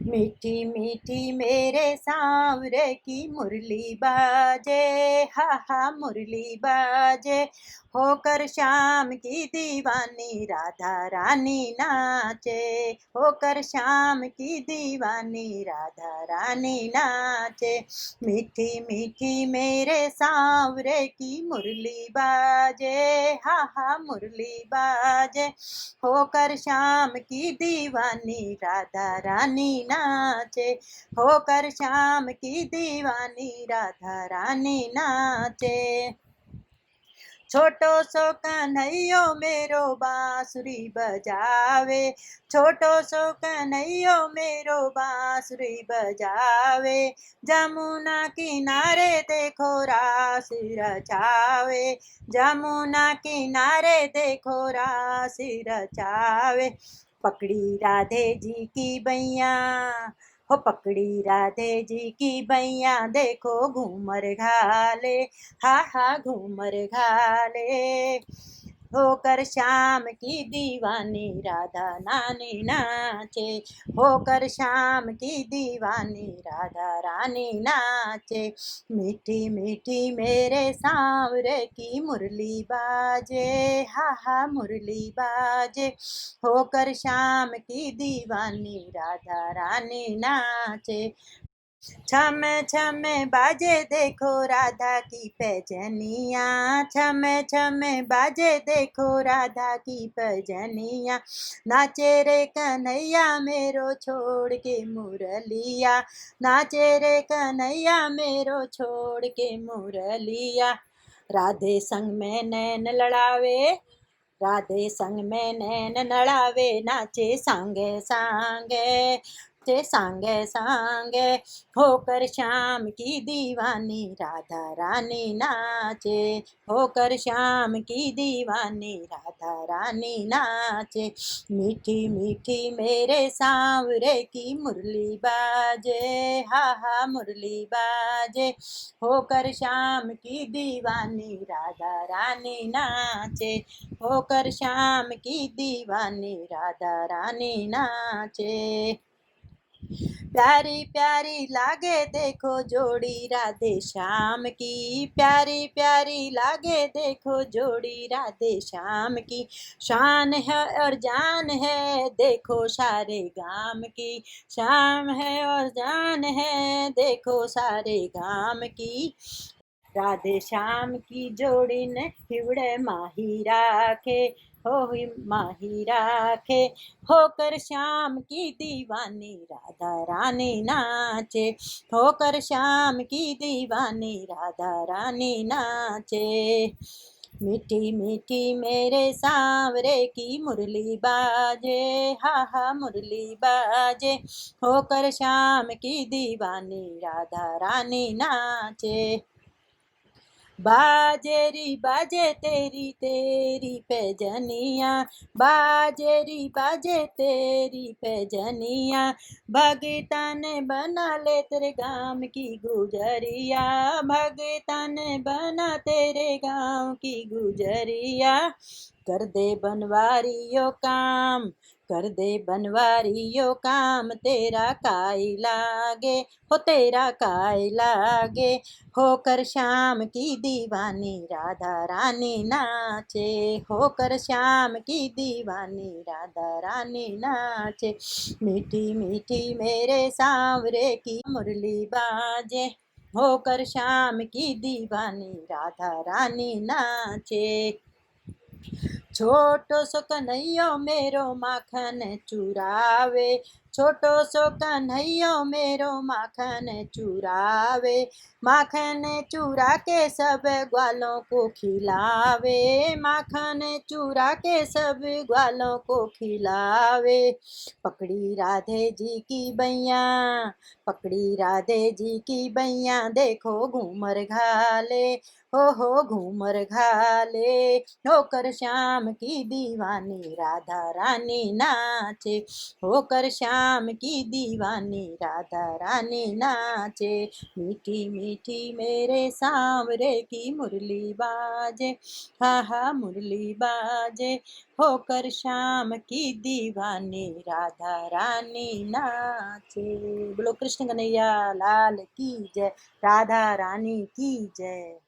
मीठी मीठी मेरे सांवरे की मुरली बाजे, हा हा मुरली बाजे। होकर शाम की दीवानी राधा रानी नाचे, होकर शाम की दीवानी राधा रानी नाचे। मीठी मीठी मेरे सांवरे की मुरली बाजे, हा हा मुरली बाजे। होकर शाम की दीवानी राधा रानी नाचे, होकर शाम की दीवानी राधा रानी नाचे। छोटो सो कन्हैयो मेरो बांसुरी बजावे, छोटो सो कन्हैयो मेरो बांसुरी बजावे। जमुना किनारे देखो रास रचावे, जमुना किनारे देखो रास रचावे। पकड़ी राधे जी की बैया, हो पकड़ी राधे जी की बैया, देखो घूमर घाले, हा हा घूमर घाले। होकर शाम की दीवानी राधा नानी नाचे, होकर शाम की दीवानी राधा रानी नाचे। मीठी मीठी मेरे सांवरे की मुरली बाजे, हा हा मुरली बाजे। होकर शाम की दीवानी राधा रानी नाचे। छम छम बाजे देखो राधा की पैजनिया, छम छम बाजे देखो राधा की पैजनिया। नाचे रे कन्हैया मेरो छोड़ के मुरलिया, नाचे रे कन्हैया मेरो छोड़ के मुरलिया। राधे संग में नैन लड़ावे, राधे संग में नैन लड़ावे, नाचे सांगे सांगे, नाचे सांगे सांगे। होकर शाम की दीवानी राधा रानी नाचे, होकर शाम की दीवानी राधा रानी नाचे। मीठी मीठी मेरे सांवरे की मुरली बाजे, हा हा मुरली बाजे। होकर शाम की दीवानी राधा रानी नाचे, होकर शाम की दीवानी राधा रानी नाचे। प्यारी प्यारी लागे देखो जोड़ी राधे श्याम की, प्यारी प्यारी लागे देखो जोड़ी राधे श्याम की। शान है और जान है देखो सारे गाम की, शाम है और जान है देखो सारे गाम की। राधे श्याम की जोड़ी ने हिवड़े माही राखे, हो माही राखे। होकर शाम की दीवानी राधा रानी नाचे, होकर शाम की दीवानी राधा रानी नाचे। मीठी मीठी मेरे सांवरे की मुरली बाजे, हा हा मुरली बाजे। होकर शाम की दीवानी राधा रानी नाचे। बाजेरी बाजे तेरी तेरी पैजनिया, बाजेरी बाजे तेरी पैजनिया। भगतन बना ले तेरे गाँव की गुजरिया, भगतन बना तेरे गाँव की गुजरिया। कर दे बनवारियों काम, कर दे बनवारियों काम, तेरा काई लागे, हो तेरा काई लागे। होकर शाम की दीवानी राधा रानी नाचे, होकर शाम की दीवानी राधा रानी नाचे। मीठी मीठी मेरे सांवरे की मुरली बाजे, होकर शाम की दीवानी राधा रानी नाचे। छोटो सो कन्हैयो मेरो माखन चुरावे, छोटो सो कन्हैयो मेरो माखन चुरावे। माखन चुरा के सब ग्वालों को खिलावे, माखन चुरा के सब ग्वालों को खिलावे। पकड़ी राधे जी की बैया, पकड़ी राधे जी की बैया, देखो घूमर घाले, हो घूमर घाले। होकर शाम की दीवानी राधा रानी नाचे, होकर शाम श्याम की दीवानी राधा रानी नाचे। मीठी मीठी मेरे सांवरे की मुरली बाजे, हा हा मुरली बाजे, होकर श्याम की दीवानी राधा रानी नाचे। बोलो कृष्ण कन्हैया लाल की जय, राधा रानी की जय।